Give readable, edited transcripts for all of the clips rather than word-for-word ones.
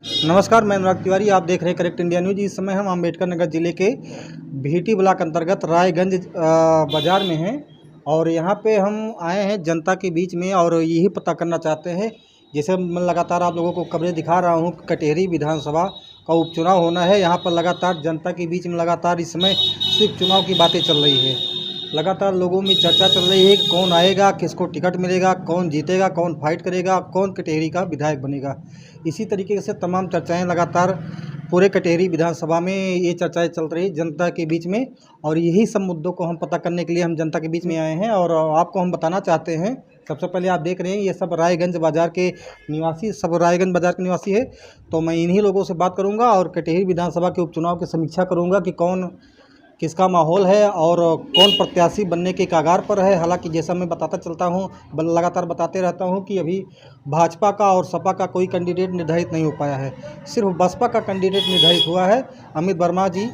नमस्कार, मैं अनुराग तिवारी। आप देख रहे हैं करेक्ट इंडिया न्यूज। इस समय हम अम्बेडकर नगर जिले के भीटी ब्लॉक अंतर्गत रायगंज बाज़ार में हैं और यहाँ पे हम आए हैं जनता के बीच में और यही पता करना चाहते हैं। जैसे मैं लगातार आप लोगों को कवरेज दिखा रहा हूँ, कटेहरी विधानसभा का उपचुनाव होना है। यहाँ पर लगातार जनता के बीच में लगातार इस समय सिर्फ चुनाव की बातें चल रही है। लगातार लोगों में चर्चा चल रही है कि कौन आएगा, किसको टिकट मिलेगा, कौन जीतेगा, कौन फाइट करेगा, कौन कटेहरी का विधायक बनेगा। इसी तरीके से तमाम चर्चाएं लगातार पूरे कटेहरी विधानसभा में ये चर्चाएं चल रही जनता के बीच में और यही सब मुद्दों को हम पता करने के लिए हम जनता के बीच में आए हैं और आपको हम बताना चाहते हैं। सबसे पहले आप देख रहे हैं ये सब रायगंज बाज़ार के निवासी, सब रायगंज बाज़ार के निवासी है। तो मैं इन्हीं लोगों से बात करूँगा और कटेहरी विधानसभा के उपचुनाव की समीक्षा करूँगा कि कौन किसका माहौल है और कौन प्रत्याशी बनने के कगार पर है। हालांकि जैसा मैं बताता चलता हूं, लगातार बताते रहता हूं कि अभी भाजपा का और सपा का कोई कैंडिडेट निर्धारित नहीं हो पाया है। सिर्फ बसपा का कैंडिडेट निर्धारित हुआ है। अमित वर्मा जी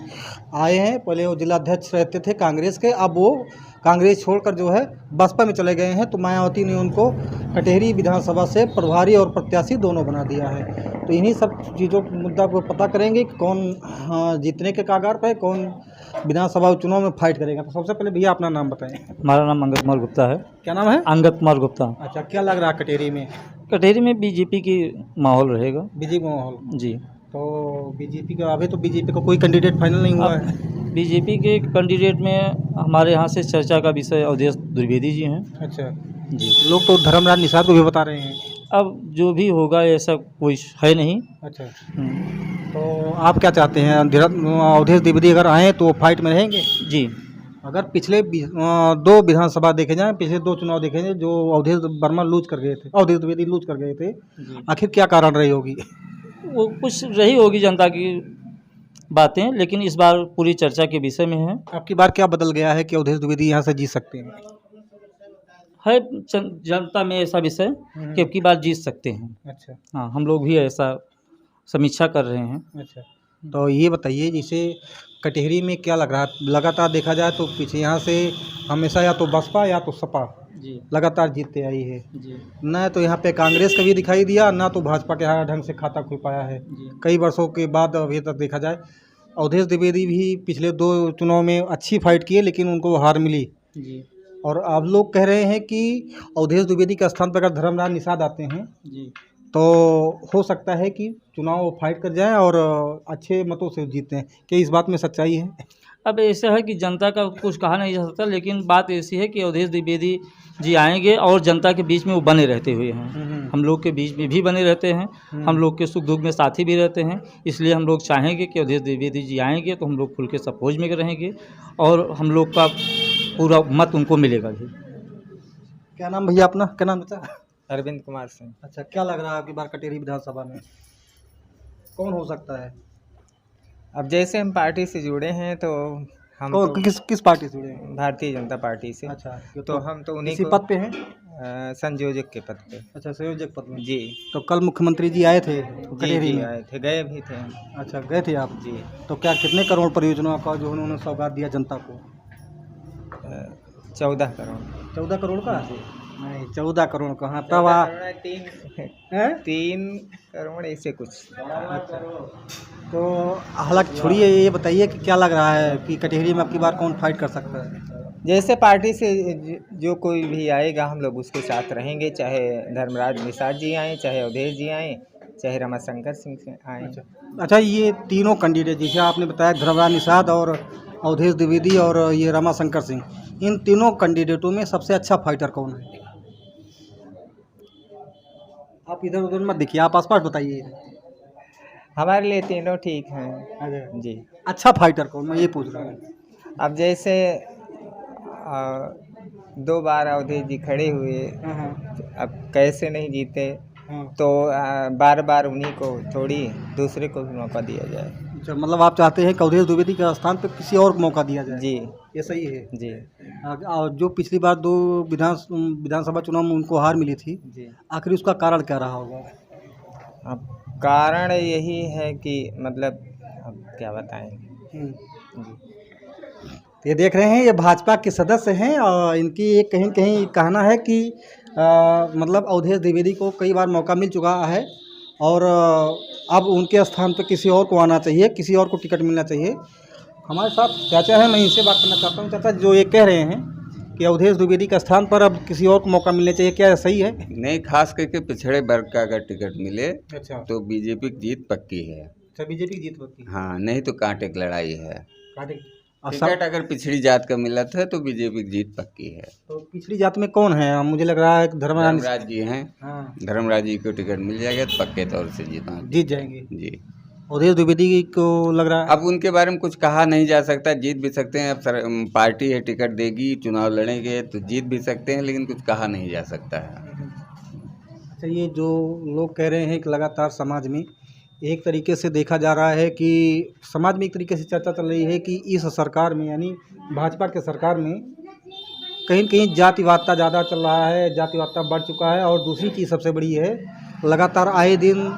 आए हैं, पहले वो जिलाध्यक्ष रहते थे कांग्रेस के, अब वो कांग्रेस छोड़कर जो है बसपा में चले गए हैं। तो मायावती ने उनको कटेहरी विधानसभा से प्रभारी और प्रत्याशी दोनों बना दिया है। तो इन्हीं सब चीज़ों मुद्दा को पता करेंगे कि कौन जीतने के कगार पर है, कौन विधानसभा चुनाव में फाइट करेगा। तो सबसे पहले भैया अपना नाम बताएं। हमारा नाम अंगद कुमार गुप्ता है। क्या नाम है? अंगद कुमार गुप्ता। अच्छा, क्या लग रहा है कटेहरी में? कटेहरी में बीजेपी की माहौल रहेगा। बीजेपी माहौल जी। तो बीजेपी का अभी तो बीजेपी का कोई कैंडिडेट फाइनल नहीं हुआ है। बीजेपी के कैंडिडेट में हमारे यहाँ से चर्चा का विषय अवधेश द्विवेदी जी हैं। अच्छा जी। लोग तो धर्मराज निषाद को भी बता रहे हैं। अब जो भी होगा ऐसा कोई है नहीं। अच्छा, तो आप क्या चाहते हैं? अवधेश द्विवेदी अगर आए तो फाइट में रहेंगे? जी। अगर पिछले दो विधानसभा देखे जाएं, पिछले दो चुनाव देखे जाएं, जो अवधेश वर्मा लूज कर गए थे, अवधेश द्विवेदी लूज कर गए थे, आखिर क्या कारण रही होगी? वो कुछ रही होगी जनता की बातें, लेकिन इस बार पूरी चर्चा के विषय में है। आपकी बार क्या बदल गया है कि अवधेश द्विवेदी यहाँ से जीत सकते हैं? है जनता में ऐसा विषय कि अब की बार जीत सकते हैं। अच्छा। हाँ, हम लोग भी ऐसा समीक्षा कर रहे हैं। अच्छा, तो ये बताइए जैसे कटेहरी में क्या लग रहा है? लगातार देखा जाए तो पीछे यहाँ से हमेशा या तो बसपा या तो सपा जी लगातार जीतते आई है। जी न तो यहाँ पे कांग्रेस का भी दिखाई दिया, ना तो भाजपा के यहाँ ढंग से खाता खुल पाया है। जी कई वर्षों के बाद अभी तक देखा जाए, अवधेश द्विवेदी भी पिछले दो चुनाव में अच्छी फाइट किए लेकिन उनको हार मिली। जी और अब लोग कह रहे हैं कि अवधेश द्विवेदी के स्थान पर अगर धर्मराज निषाद आते हैं जी तो हो सकता है कि चुनाव फाइट कर जाएं और अच्छे मतों से जीतें। क्या इस बात में सच्चाई है? अब ऐसा है कि जनता का कुछ कहा नहीं जा सकता, लेकिन बात ऐसी है कि अवधेश द्विवेदी जी आएंगे और जनता के बीच में वो बने रहते हुए हैं। हम लोग के बीच में भी बने रहते हैं, हम लोग के सुख दुख में साथी भी रहते हैं। इसलिए हम लोग चाहेंगे कि अवधेश द्विवेदी जी आएंगे तो हम लोग खुल के सपोज में रहेंगे और हम लोग का पूरा मत उनको मिलेगा भी। क्या नाम भैया अपना? क्या नाम बता? अरविंद कुमार सिंह। अच्छा, क्या लग रहा है आपकी बार कटेहरी विधानसभा में कौन हो सकता है? अब जैसे हम पार्टी से जुड़े हैं तो हम तो किस पार्टी से जुड़े हैं? भारतीय जनता पार्टी से। अच्छा, तो हम तो उन्हीं इसी को पद पे हैं? संयोजक के पद पे। अच्छा, संयोजक पद में। जी। तो कल मुख्यमंत्री जी आए थे जी कटेहरी जी में? आए थे, गए भी थे हम। अच्छा, गए थे आप? जी। तो क्या कितने करोड़ परियोजनाओं का जो उन्होंने सौगात दिया जनता को? 14 करोड़। 14 करोड़ का? नहीं, 14 करोड़ कहाँ, तब आप 3 करोड़ ऐसे कुछ। तो हालांकि छोड़िए, ये बताइए कि क्या लग रहा है कि कटेहरी में आपकी बार कौन फाइट कर सकता है? जैसे पार्टी से जो कोई भी आएगा हम लोग उसके साथ रहेंगे, चाहे धर्मराज निषाद जी आएँ, चाहे अवधेश जी आएँ, चाहे रमाशंकर सिंह से आएँ। अच्छा, ये तीनों कैंडिडेट जैसे आपने बताया, धर्मराज निषाद और अवधेश द्विवेदी और ये रमाशंकर सिंह, इन तीनों कैंडिडेटों में सबसे अच्छा फाइटर कौन है? आप इधर उधर मत देखिए, आप आसपास बताइए। हमारे लिए तीनों ठीक हैं। जी। अच्छा फाइटर कौन, मैं ये पूछ रहा हूँ। अब जैसे 2 बार अवधेश जी खड़े हुए, अब कैसे नहीं जीते, तो बार बार उन्हीं को थोड़ी दूसरे को भी मौका दिया जाए। अच्छा, मतलब आप चाहते हैं कि अवधेश द्विवेदी के स्थान पर किसी और को मौका दिया जाए? जी। ये सही है जी। और जो पिछली बार 2 विधानसभा चुनाव में उनको हार मिली थी, जी। आखिर उसका कारण क्या रहा होगा? अब कारण यही है कि मतलब अब क्या बताएं। जी। ये देख रहे हैं, ये भाजपा के सदस्य हैं और इनकी एक कहीं कहीं कहना है कि मतलब अवधेश द्विवेदी को कई बार मौका मिल चुका है और अब उनके स्थान पर किसी और को आना चाहिए, किसी और को टिकट मिलना चाहिए। हमारे साथ चाचा हैं, मैं इनसे बात करना चाहता हूँ। चाचा, जो ये कह रहे हैं कि अवधेश द्विवेदी का स्थान पर अब किसी और को मौका मिलना चाहिए, क्या सही है? नहीं, खास करके पिछड़े वर्ग का अगर टिकट मिले अच्छा, तो बीजेपी की जीत पक्की है। अच्छा, बीजेपी की जीत होती है। हाँ, नहीं तो कांटे की लड़ाई है। काटे टिकट अगर पिछड़ी जात का मिला था तो बीजेपी की जीत पक्की है। तो पिछड़ी जात में कौन है? मुझे लग रहा है धर्मराज धर्मराज जी हैं। हाँ, धर्मराज जी को टिकट मिल जाएगा तो पक्के तौर से जीत जाएंगे। जी। अवधेश द्विवेदी को लग रहा है अब उनके बारे में कुछ कहा नहीं जा सकता, जीत भी सकते हैं। अब पार्टी है, टिकट देगी, चुनाव लड़ेंगे तो जीत भी सकते हैं, लेकिन कुछ कहा नहीं जा सकता है। अच्छा, ये जो लोग कह रहे हैं कि लगातार समाज में एक तरीके से देखा जा रहा है कि समाज में एक तरीके से चर्चा चल रही है कि इस सरकार में, यानी भाजपा के सरकार में, कहीं कहीं जातिवादता ज़्यादा चल रहा है, जातिवादता बढ़ चुका है। और दूसरी चीज़ सबसे बड़ी है, लगातार आए दिन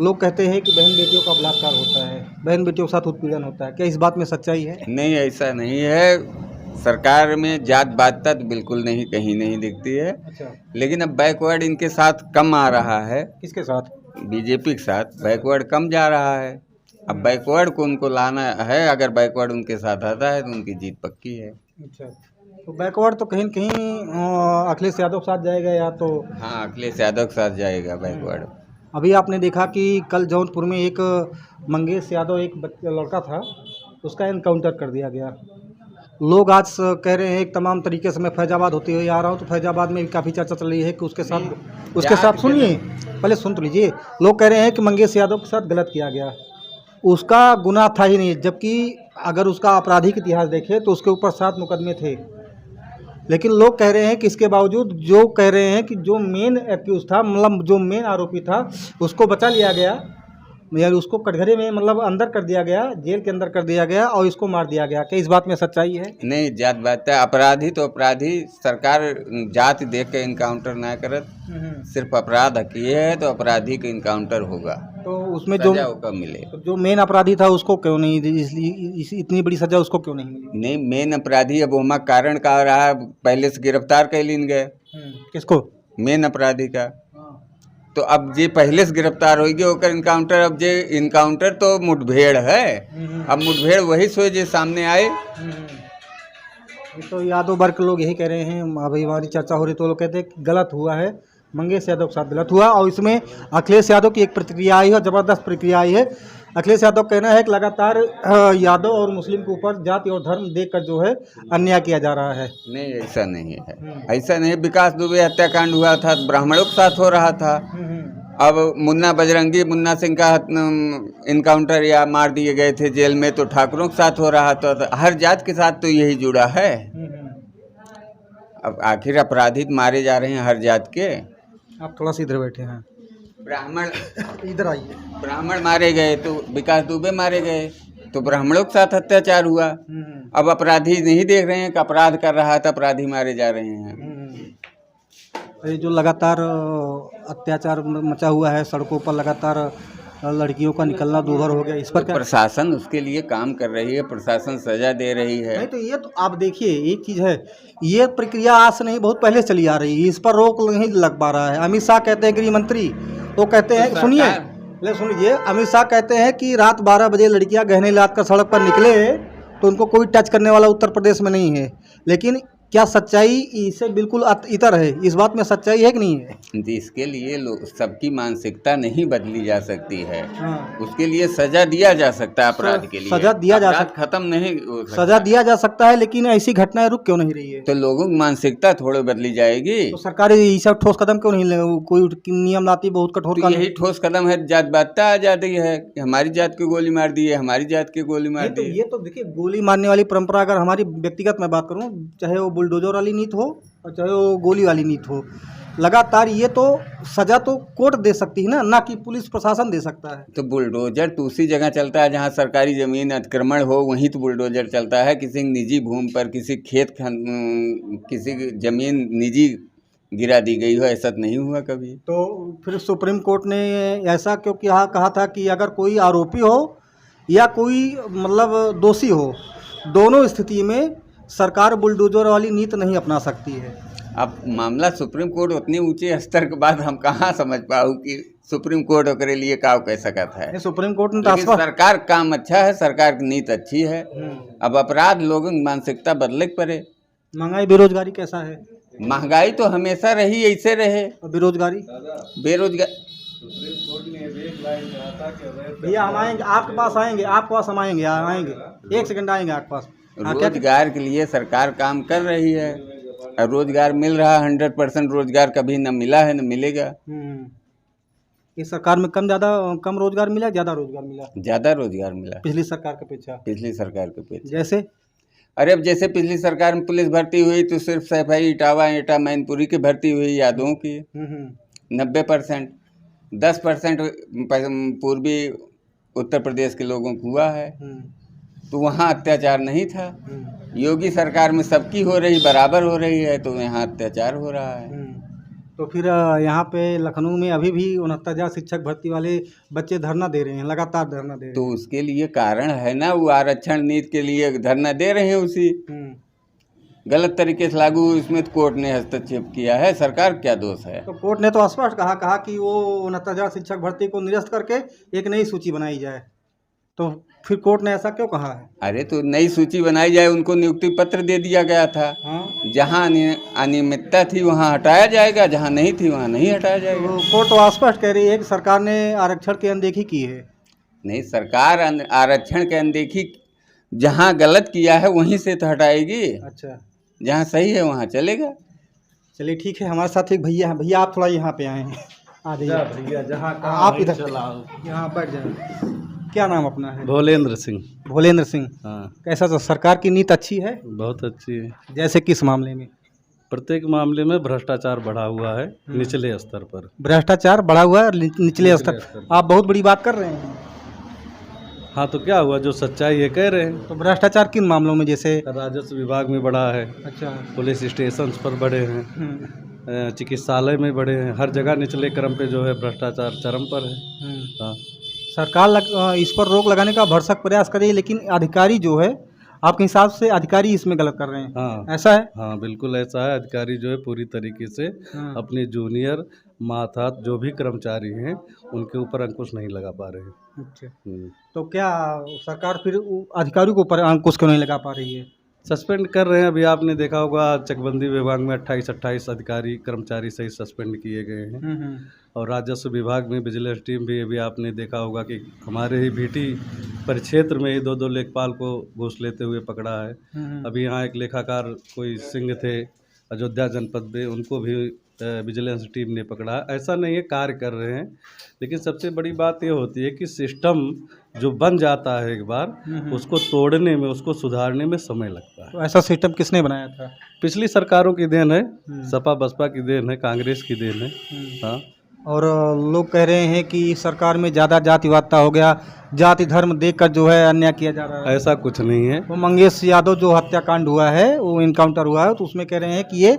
लोग कहते हैं कि बहन बेटियों का बलात्कार होता है, बहन बेटियों के साथ उत्पीड़न होता है। क्या इस बात में सच्चाई है? नहीं, ऐसा नहीं है। सरकार में जात बातता तो बिल्कुल नहीं, कहीं नहीं दिखती है। अच्छा, लेकिन अब बैकवर्ड इनके साथ कम आ रहा है। किसके साथ? बीजेपी के साथ बैकवर्ड कम जा रहा है। अब बैकवर्ड को उनको लाना है। अगर बैकवर्ड उनके साथ आता है तो उनकी जीत पक्की है। अच्छा, तो बैकवर्ड तो कहीं कहीं अखिलेश यादव के साथ जाएगा या तो? हाँ, अखिलेश यादव के साथ जाएगा बैकवर्ड। अभी आपने देखा कि कल जौनपुर में एक मंगेश यादव, एक लड़का था, उसका एनकाउंटर कर दिया गया। लोग आज कह रहे हैं, एक तमाम तरीके से मैं फैजाबाद होते हुए आ रहा हूँ तो फैजाबाद में भी काफ़ी चर्चा चल रही है कि उसके साथ सुनिए, पहले सुन तो लीजिए। लोग कह रहे हैं कि मंगेश यादव के साथ गलत किया गया, उसका गुनाह था ही नहीं। जबकि अगर उसका आपराधिक इतिहास देखें तो उसके ऊपर 7 मुकदमे थे। लेकिन लोग कह रहे हैं कि इसके बावजूद, जो कह रहे हैं कि जो मेन एक्यूज था, मतलब जो मेन आरोपी था, उसको बचा लिया गया, यानी उसको कटघरे में मतलब अंदर कर दिया गया, जेल के अंदर कर दिया गया और इसको मार दिया गया। क्या इस बात में सच्चाई है? नहीं, जात बात है। अपराधी तो अपराधी, सरकार जात देख के इनकाउंटर ना करत। सिर्फ अपराध किए है तो अपराधी का इनकाउंटर होगा, तो उसमें जो मिले। तो जो मेन अपराधी था उसको क्यों नहीं, इतनी बड़ी सजा उसको क्यों नहीं मिली? नहीं, मेन अपराधी अब वहाँ कारण का रहा, पहले से गिरफ्तार कर लीन गए। किसको? मेन अपराधी का। तो अब जे पहले से गिरफ्तार होगी होकर इनकाउंटर, अब जे इनकाउंटर तो मुठभेड़ है। अब मुठभेड़ वही सोए जे सामने आए। तो यादव वर्ग के लोग यही कह रहे हैं, अभी हमारी चर्चा हो रही तो लोग कहते हैं कि गलत हुआ है, मंगेश यादव के साथ गलत हुआ। और इसमें अखिलेश यादव की एक प्रतिक्रिया आई है, ज़बरदस्त प्रतिक्रिया आई है। अखिलेश यादव कहना है कि लगातार यादव और मुस्लिम के ऊपर जाति और धर्म देखकर जो है अन्याय किया जा रहा है। नहीं, ऐसा नहीं है। ऐसा नहीं। विकास दुबे हत्याकांड हुआ था, ब्राह्मणों के साथ हो रहा था। अब मुन्ना बजरंगी, मुन्ना सिंह का इनकाउंटर या मार दिए गए थे जेल में, तो ठाकुरों के साथ हो रहा था। तो हर जात के साथ तो यही जुड़ा है। अब आखिर अपराधी मारे जा रहे हैं हर जात के। आप थोड़ा सा इधर बैठे हैं, ब्राह्मण इधर आइए। ब्राह्मण मारे गए तो विकास दुबे मारे गए, तो ब्राह्मणों के साथ अत्याचार हुआ। अब अपराधी नहीं देख रहे हैं कि अपराध कर रहा था, अपराधी मारे जा रहे हैं। ये जो लगातार अत्याचार मचा हुआ है, सड़कों पर लगातार लड़कियों का निकलना दूभर हो गया, इस पर क्या? प्रशासन उसके लिए काम कर रही है, प्रशासन सजा दे रही है। नहीं तो ये तो आप देखिए, एक चीज़ है, ये प्रक्रिया आज से नहीं, बहुत पहले चली आ रही है, इस पर रोक नहीं लग पा रहा है। अमित शाह कहते हैं, गृह मंत्री तो कहते हैं, सुनिए सुन लीजिए, अमित शाह कहते हैं कि रात 12 बजे लड़कियां गहने लाद कर सड़क पर निकले तो उनको कोई टच करने वाला उत्तर प्रदेश में नहीं है। लेकिन क्या सच्चाई इससे बिल्कुल इतर है? इस बात में सच्चाई है कि नहीं है? इसके लिए सबकी मानसिकता नहीं बदली जा सकती है। उसके लिए सजा दिया जा सकता है, अपराध के लिए सजा दिया जा सकता, खत्म नहीं हो सकता। सजा दिया जा सकता है, लेकिन ऐसी घटनाएं रुक क्यों नहीं रही है? तो लोगों की मानसिकता थोड़ी बदली जाएगी। तो सरकार ये सब ठोस कदम क्यों नहीं ले? कोई नियम लाती, बहुत कठोर तो यही ठोस कदम है। जात बातता आ जाती है कि हमारी जात की गोली मार दी है, हमारी जात की गोली मार दी है। ये तो देखिए, गोली मारने वाली परंपरा, अगर हमारी व्यक्तिगत मैं बात करूं, चाहे वो बुलडोजर वाली नीति हो और चाहे वो गोली वाली नीति हो, लगातार ये तो सजा तो कोर्ट दे सकती है ना कि पुलिस प्रशासन दे सकता है। तो बुलडोजर तो उसी जगह चलता है जहाँ सरकारी जमीन अतिक्रमण हो, वहीं तो बुलडोजर चलता है। किसी निजी भूमि पर, किसी खेत, किसी जमीन निजी गिरा दी गई हो, ऐसा तो नहीं हुआ कभी। तो फिर सुप्रीम कोर्ट ने ऐसा क्यों कहा था कि अगर कोई आरोपी हो या कोई मतलब दोषी हो, दोनों स्थिति में सरकार बुलडोजर वाली नीति नहीं अपना सकती है। अब मामला सुप्रीम कोर्ट उतनी ऊंचे स्तर के बाद हम कहाँ समझ पाऊँ कि सुप्रीम कोर्ट ओकरे लिए का कह सकता है। सुप्रीम कोर्ट ने तो लेकिन सरकार काम अच्छा है, सरकार की नीति अच्छी है। अब अपराध लोगों की मानसिकता बदले के पड़े। महंगाई बेरोजगारी कैसा है? महंगाई तो हमेशा रही, ऐसे रहे। और बेरोजगारी भैया हम आएंगे आपके पास, हम आएंगे 1 सेकंड आएंगे आपके पास। रोजगार के लिए सरकार काम कर रही है और रोजगार मिल रहा है। 100% रोजगार कभी न मिला है न मिलेगा। इस सरकार में कम रोजगार मिला, ज़्यादा रोजगार मिला? ज़्यादा रोजगार मिला पिछली सरकार के अपेक्षा। पिछली सरकार के अपेक्षा जैसे अरे अब जैसे पिछली सरकार में पुलिस भर्ती हुई तो सिर्फ सफाई इटावा एटा मैनपुरी की भर्ती हुई यादों की 90%, 10% पूर्वी उत्तर प्रदेश के लोगों को हुआ है। तो वहाँ अत्याचार नहीं था। योगी सरकार में सबकी हो रही, बराबर हो रही है, तो यहाँ अत्याचार हो रहा है। तो फिर यहाँ पे लखनऊ में अभी भी 69,000 शिक्षक भर्ती वाले बच्चे धरना दे रहे हैं, लगातार धरना दे रहे हैं। तो उसके लिए कारण है ना, वो आरक्षण नीति के लिए धरना दे रहे हैं। उसी गलत तरीके से लागू, इसमें तो कोर्ट ने हस्तक्षेप किया है। सरकार क्या दोष है? तो कोर्ट ने तो स्पष्ट कहा कि वो 69,000 शिक्षक भर्ती को निरस्त करके एक नई सूची बनाई जाए। तो फिर कोर्ट ने ऐसा क्यों कहा है? अरे तो नई सूची बनाई जाए, उनको नियुक्ति पत्र दे दिया गया था। जहाँ अनियमितता थी वहाँ हटाया जाएगा, जहाँ नहीं थी वहाँ नहीं हटाया जाएगा। तो कोर्ट तो स्पष्ट कह रही है कि सरकार ने आरक्षण की अनदेखी की है। नहीं, सरकार आरक्षण की अनदेखी जहाँ गलत किया है वहीं से तो हटाएगी। अच्छा, जहाँ सही है वहाँ चलेगा। चलिए ठीक है। हमारे साथ एक भैया हैं। भैया आप थोड़ा यहाँ पे आए हैं, आ जाइए भैया। जहाँ आप इधर यहाँ बैठ जाए। क्या नाम अपना है? भोलेंद्र सिंह। भोलेंद्र सिंह। हाँ। कैसा? तो सरकार की नीति अच्छी है? बहुत अच्छी है। जैसे किस मामले में? प्रत्येक मामले में भ्रष्टाचार बढ़ा हुआ है निचले स्तर पर। भ्रष्टाचार बढ़ा हुआ है निचले स्तर। आप बहुत बड़ी बात कर रहे हैं। हाँ, तो क्या हुआ, जो सच्चाई है कह रहे हैं। तो भ्रष्टाचार किन मामलों में? जैसे राजस्व विभाग में बढ़ा है। अच्छा। पुलिस स्टेशन पर बढ़े हैं, चिकित्सालय में बढ़े हैं, हर जगह निचले क्रम पे जो है भ्रष्टाचार चरम पर है। हाँ। सरकार इस पर रोक लगाने का भरसक प्रयास कर रही है, लेकिन अधिकारी जो है, आपके हिसाब से अधिकारी इसमें गलत कर रहे हैं? हाँ, ऐसा है। हाँ, बिल्कुल ऐसा है। अधिकारी जो है पूरी तरीके से अपने जूनियर माथात जो भी कर्मचारी हैं उनके ऊपर अंकुश नहीं लगा पा रहे हैं। अच्छा। तो क्या सरकार फिर अधिकारियों के ऊपर अंकुश क्यों नहीं लगा पा रही है? सस्पेंड कर रहे हैं। अभी आपने देखा होगा चकबंदी विभाग में 28 अधिकारी कर्मचारी सही सस्पेंड किए गए हैं। और राजस्व विभाग में विजिलेंस टीम भी अभी आपने देखा होगा कि हमारे ही भीटी परिक्षेत्र में ही 2 लेखपाल को घूस लेते हुए पकड़ा है। अभी यहाँ एक लेखाकार कोई सिंह थे अयोध्या जनपद में, उनको भी विजिलेंस टीम ने पकड़ा। ऐसा नहीं है, कार्य कर रहे हैं। लेकिन सबसे बड़ी बात ये होती है कि सिस्टम जो बन जाता है एक बार, उसको तोड़ने में, उसको सुधारने में समय लगता है। तो ऐसा सिस्टम किसने बनाया था? पिछली सरकारों की देन है, सपा बसपा की देन है, कांग्रेस की देन है। हाँ। और लोग कह रहे हैं कि सरकार में ज़्यादा जातिवादता हो गया, जाति धर्म देखकर जो है अन्याय किया जा रहा है। ऐसा कुछ नहीं है। वो मंगेश यादव जो हत्याकांड हुआ है, वो इनकाउंटर हुआ है, तो उसमें कह रहे हैं कि ये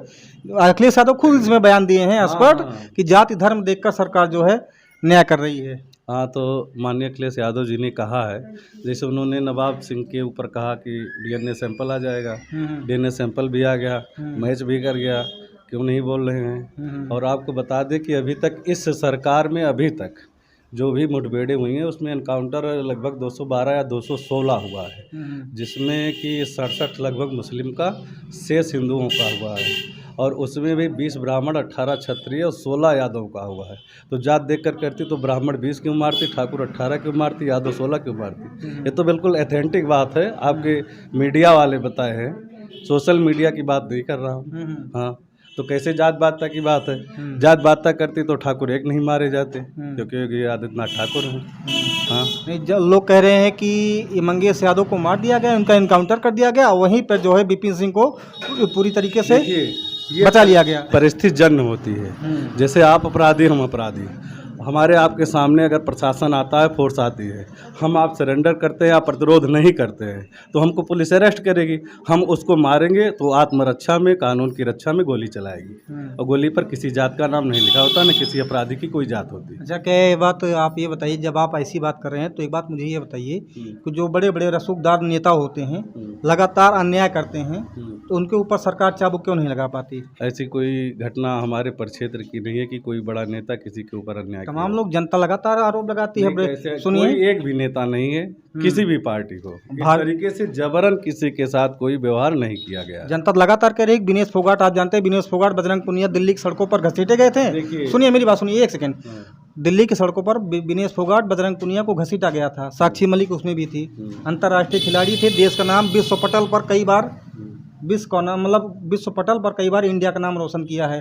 अखिलेश यादव खुद इसमें बयान दिए हैं स्पष्ट कि जाति धर्म देखकर सरकार जो है न्याय कर रही है। हाँ, तो माननीय अखिलेश यादव जी ने कहा है, जैसे उन्होंने नवाब सिंह के ऊपर कहा कि DNA सैंपल आ जाएगा, DNA सैंपल भी आ गया, मैच भी कर गया, क्यों नहीं बोल रहे हैं। और आपको बता दें कि अभी तक इस सरकार में अभी तक जो भी मुठभेड़ें हुई हैं उसमें एनकाउंटर लगभग 212 या 216 हुआ है, जिसमें कि 67 लगभग मुस्लिम का, शेष हिंदुओं का हुआ है। और उसमें भी 20 ब्राह्मण, 18 क्षत्रिय और 16 यादव का हुआ है। तो जात देख कर करती तो ब्राह्मण 20 क्यों मारती, ठाकुर 18 क्यों मारती, यादव 16 क्यों मारती? ये तो बिल्कुल ऑथेंटिक बात है, आपके मीडिया वाले बताए हैं, सोशल मीडिया की बात नहीं कर रहा हूँ। हाँ, तो कैसे जात बादता की बात है? जात बादता करती तो ठाकुर एक नहीं मारे जाते, क्योंकि योगी आदित्यनाथ ठाकुर हैं। हाँ, नहीं, लोग कह रहे हैं कि मंगेश यादव को मार दिया गया, उनका इनकाउंटर कर दिया गया, वहीं पर जो है विपिन सिंह को पूरी तरीके से बचा लिया गया। परिस्थिति जन्य होती है, जैसे आप अपराधी हम अपराधी, हमारे आपके सामने अगर प्रशासन आता है, फोर्स आती है, हम आप सरेंडर करते हैं या प्रतिरोध नहीं करते हैं तो हमको पुलिस अरेस्ट करेगी, हम उसको मारेंगे तो आत्मरक्षा में, कानून की रक्षा में गोली चलाएगी। और गोली पर किसी जात का नाम नहीं लिखा होता, न किसी अपराधी की कोई जात होती है। अच्छा, क्या ये बात आप ये बताइए, जब आप ऐसी बात कर रहे हैं तो एक बात मुझे ये बताइए कि जो बड़े बड़े रसूखदार नेता होते हैं लगातार अन्याय करते हैं तो उनके ऊपर सरकार चाबुक क्यों नहीं लगा पाती? ऐसी कोई घटना हमारे परिक्षेत्र की नहीं है कि कोई बड़ा नेता किसी के ऊपर अन्याय किया। तमाम लोग, जनता लगातार आरोप लगाती नहीं, है। कोई सुनिए, एक भी नेता नहीं है किसी भी पार्टी को इस तरीके से जबरन किसी के साथ कोई व्यवहार नहीं किया गया। जनता लगातार कह रही है। विनेश फोगाट, आप जानते हैं विनेश फोगाट बजरंग पुनिया दिल्ली की सड़कों पर घसीटे गए थे। सुनिए मेरी बात, सुनिए एक सेकंड। दिल्ली की सड़कों पर विनेश फोगाट बजरंग पुनिया को घसीटा गया था। साक्षी मलिक उसमें भी थी। अंतर्राष्ट्रीय खिलाड़ी थे, देश का नाम विश्व पटल पर कई बार विश्व पटल पर कई बार इंडिया का नाम रोशन किया है।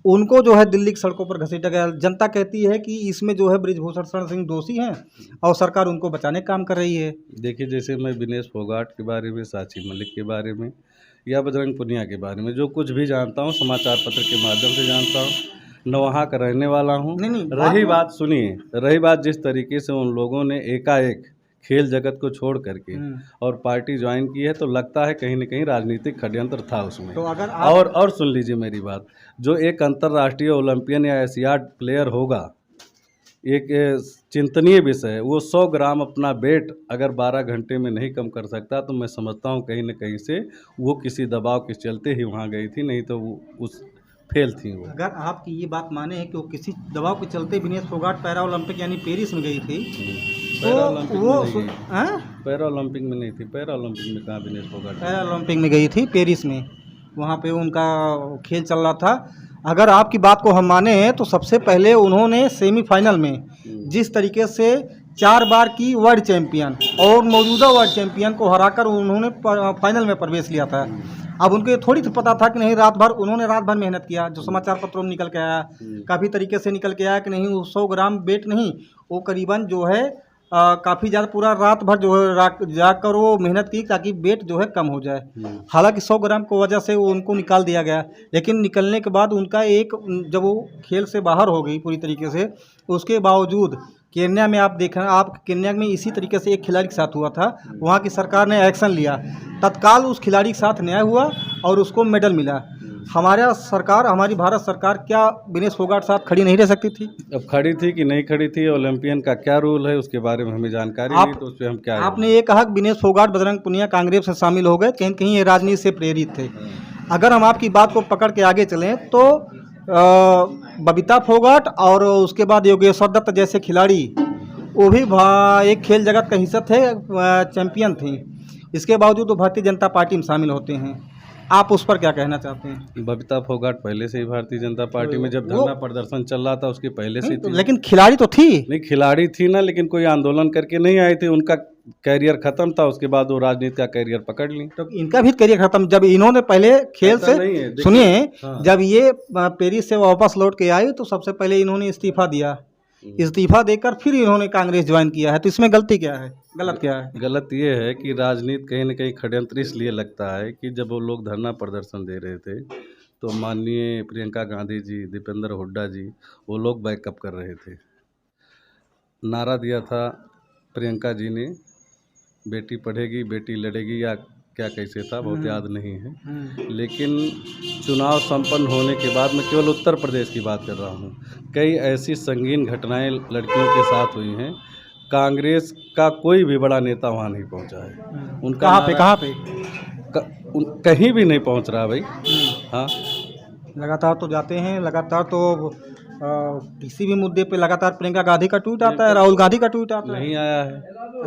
उनको जो है दिल्ली की सड़कों पर घसीटा गया। जनता कहती है कि इसमें जो है बृजभूषण शरण सिंह दोषी हैं और सरकार उनको बचाने का काम कर रही है। देखिए, जैसे मैं विनेश फोगाट के बारे में, साक्षी मलिक के बारे में या बजरंग पुनिया के बारे में जो कुछ भी जानता हूँ समाचार पत्र के माध्यम से जानता हूँ, न वहाँ का रहने वाला हूँ। रही बात, सुनिए, रही बात जिस तरीके से उन लोगों ने एकाएक खेल जगत को छोड़ करके और पार्टी ज्वाइन की है तो लगता है कहीं न कहीं राजनीतिक षड्यंत्र था उसमें। तो अगर और सुन लीजिए मेरी बात, जो एक अंतर्राष्ट्रीय ओलंपियन या एशियाड प्लेयर होगा, एक चिंतनीय विषय है। वो 100 ग्राम अपना वेट अगर 12 घंटे में नहीं कम कर सकता तो मैं समझता हूँ कहीं न कहीं से वो किसी दबाव के चलते ही वहाँ गई थी, नहीं तो वो उस फेल थी वो। अगर आपकी ये बात माने हैं कि वो किसी दबाव के चलते विनेश फोगाट पैरा ओलंपिक यानी पेरिस में गई थी, पैरा ओलंपिक में नहीं थी। पैरा ओलंपिक में कहाँ विनेश फोगाट? पैरा ओलंपिक में गई थी, पेरिस में। वहाँ पे उनका खेल चल रहा था। अगर आपकी बात को हम माने हैं तो सबसे पहले उन्होंने सेमीफाइनल में जिस तरीके से 4 बार की वर्ल्ड चैंपियन और मौजूदा वर्ल्ड चैंपियन को हराकर उन्होंने फाइनल में प्रवेश लिया था। अब उनको ये थोड़ी तो पता था कि नहीं, उन्होंने रात भर मेहनत किया, जो समाचार पत्रों में निकल के आया, काफ़ी तरीके से निकल के आया कि नहीं, वो 100 ग्राम वेट नहीं, वो करीबन जो है काफ़ी ज़्यादा पूरा रात भर जो है जाकर वो मेहनत की ताकि वेट जो है कम हो जाए। हालांकि 100 ग्राम की वजह से वो उनको निकाल दिया गया, लेकिन निकलने के बाद उनका जब वो खेल से बाहर हो गई पूरी तरीके से, उसके बावजूद केन्या में आप देखें, आप केन्या में इसी तरीके से एक खिलाड़ी के साथ हुआ था। वहाँ की सरकार ने एक्शन लिया, तत्काल उस खिलाड़ी के साथ न्याय हुआ और उसको मेडल मिला। हमारी भारत सरकार क्या विनेश फोगाट साथ खड़ी नहीं रह सकती थी? अब खड़ी थी कि नहीं खड़ी थी, ओलंपियन का क्या रूल है उसके बारे में हमें जानकारी नहीं, तो उस पर हम क्या। आपने ये कहा कि विनेश फोगाट बजरंग पुनिया कांग्रेस से शामिल हो गए, कहीं कहीं ये राजनीति से प्रेरित थे। अगर हम आपकी बात को पकड़ के आगे चलें तो बबीता फोगाट और उसके बाद योगेश्वर दत्त जैसे खिलाड़ी, वो भी एक खेल जगत का हिस्सा थे, चैंपियन थी। इसके बावजूद वो भारतीय जनता पार्टी में शामिल होते हैं। आप उस पर क्या कहना चाहते हैं? बबीता फोगाट पहले से ही भारतीय जनता पार्टी में, जब धरना प्रदर्शन चल रहा था उसके पहले से थी। लेकिन खिलाड़ी तो थी। नहीं, खिलाड़ी थी ना, लेकिन कोई आंदोलन करके नहीं आई थी। उनका कैरियर खत्म था, उसके बाद वो राजनीति का कैरियर पकड़ ली। तो इनका भी कैरियर खत्म, जब इन्होंने पहले खेल से, सुनिए, जब ये पेरिस से वापस लौट के आई तो सबसे पहले इन्होंने इस्तीफा दिया। इस्तीफा देकर फिर इन्होंने कांग्रेस ज्वाइन किया है, तो इसमें गलती क्या है? गलत क्या है? गलत ये है कि राजनीति कहीं न कहीं षड्यंत्र इसलिए लगता है कि जब वो लोग धरना प्रदर्शन दे रहे थे तो माननीय प्रियंका गांधी जी, दीपेंद्र हुड्डा जी, वो लोग बैकअप कर रहे थे। नारा दिया था प्रियंका जी ने, बेटी पढ़ेगी बेटी लड़ेगी, या क्या कैसे था बहुत याद नहीं है। लेकिन चुनाव संपन्न होने के बाद, मैं केवल उत्तर प्रदेश की बात कर रहा हूँ, कई ऐसी संगीन घटनाएं लड़कियों के साथ हुई हैं। कांग्रेस का कोई भी बड़ा नेता वहाँ नहीं पहुँचा है। उनका कहाँ पे कहीं भी नहीं पहुँच रहा भाई। हाँ, लगातार तो जाते हैं, लगातार तो किसी भी मुद्दे पे लगातार प्रियंका गांधी का ट्वीट आता है, राहुल गांधी का ट्वीट आता है। नहीं आया है।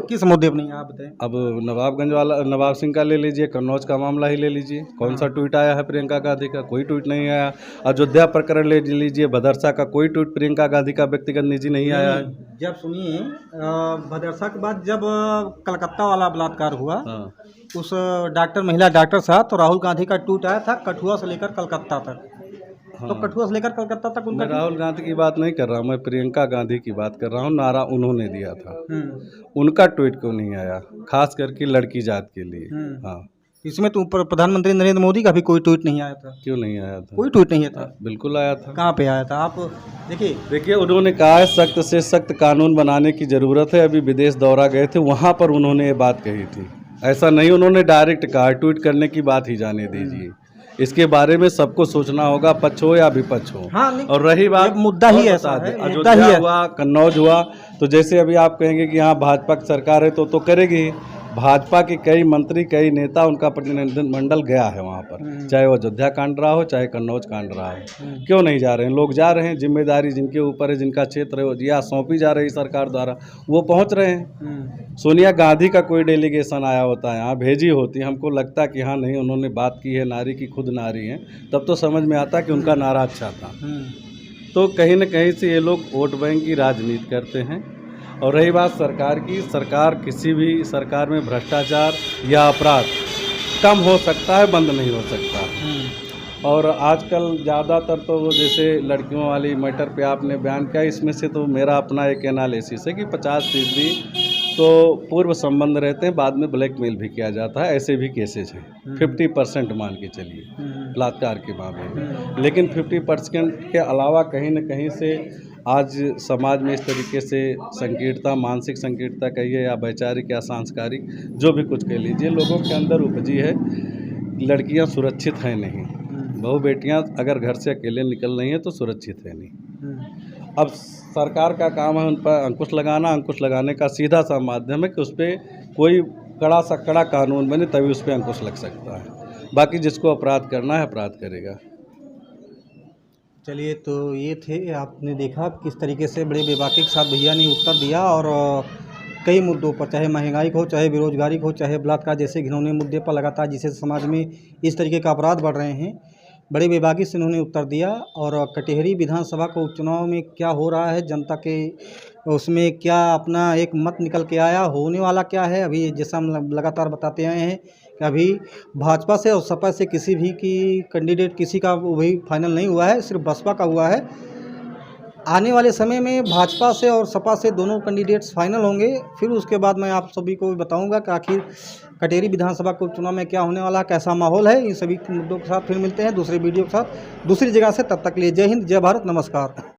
किस मुद्दे पे नहीं, आप बताएं। अब नवाबगंज वाला नवाब सिंह का ले लीजिए, कन्नौज का मामला ही ले लीजिए, कौन सा ट्वीट आया है प्रियंका गांधी का? कोई ट्वीट नहीं आया। अयोध्या प्रकरण ले लीजिए, भदरसा का कोई ट्वीट प्रियंका गांधी का व्यक्तिगत निजी नहीं आया है। जब सुनिए, भदरसा के बाद जब कलकत्ता वाला बलात्कार हुआ, उस महिला डॉक्टर साहब, तो राहुल गांधी का ट्वीट आया था कठुआ से लेकर कलकत्ता तक। तो कठुआ से लेकर कलकत्ता तक उनका, मैं राहुल गांधी की बात नहीं कर रहा हूँ, मैं प्रियंका गांधी की बात कर रहा हूँ। नारा उन्होंने दिया था, उनका ट्वीट क्यों नहीं आया, खास करके लड़की जात के लिए? हाँ, इसमें तो प्रधानमंत्री नरेंद्र मोदी का भी कोई ट्वीट नहीं आया था। क्यों नहीं आया था? कोई ट्वीट नहीं आया था। बिल्कुल आया था। कहाँ पे आया था? आप देखिए उन्होंने कहा है सख्त से सख्त कानून बनाने की ज़रूरत है। अभी विदेश दौरा गए थे, वहाँ पर उन्होंने ये बात कही थी। ऐसा नहीं उन्होंने डायरेक्ट कहा, ट्वीट करने की बात ही जाने दीजिए। इसके बारे में सबको सोचना होगा, पक्ष हो या विपक्ष हो। हाँ, और रही बात, मुद्दा ही ऐसा है, मुद्दा ही अयोध्या है। हुआ, कन्नौज हुआ, तो जैसे अभी आप कहेंगे कि यहाँ भाजपा की सरकार है तो करेगी। भाजपा के कई मंत्री, कई नेता, उनका प्रतिनिधिमंडल गया है वहाँ पर, चाहे वो अयोध्या कांड रहा हो, चाहे कन्नौज कांड रहा हो। क्यों नहीं जा रहे हैं? लोग जा रहे हैं, जिम्मेदारी जिनके ऊपर है, जिनका क्षेत्र है या सौंपी जा रही सरकार द्वारा, वो पहुँच रहे हैं। सोनिया गांधी का कोई डेलीगेशन आया होता है यहाँ, भेजी होती, हमको लगता कि हाँ नहीं उन्होंने बात की है, नारी की खुद नारी हैं, तब तो समझ में आता कि उनका नारा अच्छा था। तो कहीं न कहीं से ये लोग वोट बैंक की राजनीति करते हैं। और रही बात सरकार की, सरकार किसी भी सरकार में भ्रष्टाचार या अपराध कम हो सकता है, बंद नहीं हो सकता। और आजकल ज़्यादातर तो वो जैसे लड़कियों वाली मैटर पे आपने बयान किया, इसमें से तो मेरा अपना एक एनालिसिस है कि 50% तो पूर्व संबंध रहते हैं, बाद में ब्लैकमेल भी किया जाता है। ऐसे भी केसेज हैं, 50% मान के चलिए बलात्कार के मामले में। लेकिन 50% के अलावा कहीं न कहीं से आज समाज में इस तरीके से संकीर्णता, मानसिक संकीर्णता कहिए या वैचारिक या सांस्कारिक, जो भी कुछ कह लीजिए, लोगों के अंदर उपजी है। लड़कियां सुरक्षित हैं नहीं, बहू बेटियां अगर घर से अकेले निकल रही हैं तो सुरक्षित है नहीं। अब सरकार का काम है उन पर अंकुश लगाना। अंकुश लगाने का सीधा सा माध्यम है कि उस पर कोई कड़ा सा कड़ा कानून बने, तभी उस पर अंकुश लग सकता है। बाकी जिसको अपराध करना है अपराध करेगा। चलिए, तो ये थे, आपने देखा किस तरीके से बड़े बेबाकी के साथ भैया ने उत्तर दिया। और कई मुद्दों पर, चाहे महंगाई हो, चाहे बेरोजगारी हो, चाहे बलात्कार जैसे घिनौने मुद्दे पर लगातार जिससे समाज में इस तरीके का अपराध बढ़ रहे हैं, बड़े बेबाकी से उन्होंने उत्तर दिया। और कटिहरी विधानसभा को उपचुनाव में क्या हो रहा है, जनता के उसमें क्या अपना एक मत निकल के आया, होने वाला क्या है, अभी जैसा हम लगातार बताते आए हैं कि अभी भाजपा से और सपा से किसी भी की कैंडिडेट किसी का वही फाइनल नहीं हुआ है, सिर्फ बसपा का हुआ है। आने वाले समय में भाजपा से और सपा से दोनों कैंडिडेट्स फाइनल होंगे। फिर उसके बाद मैं आप सभी को भी बताऊंगा कि आखिर कटेरी विधानसभा को चुनाव में क्या होने वाला है, कैसा माहौल है। इन सभी मुद्दों के साथ फिर मिलते हैं दूसरे वीडियो के साथ दूसरी जगह से। तब तक के लिए जय हिंद, जय भारत, नमस्कार।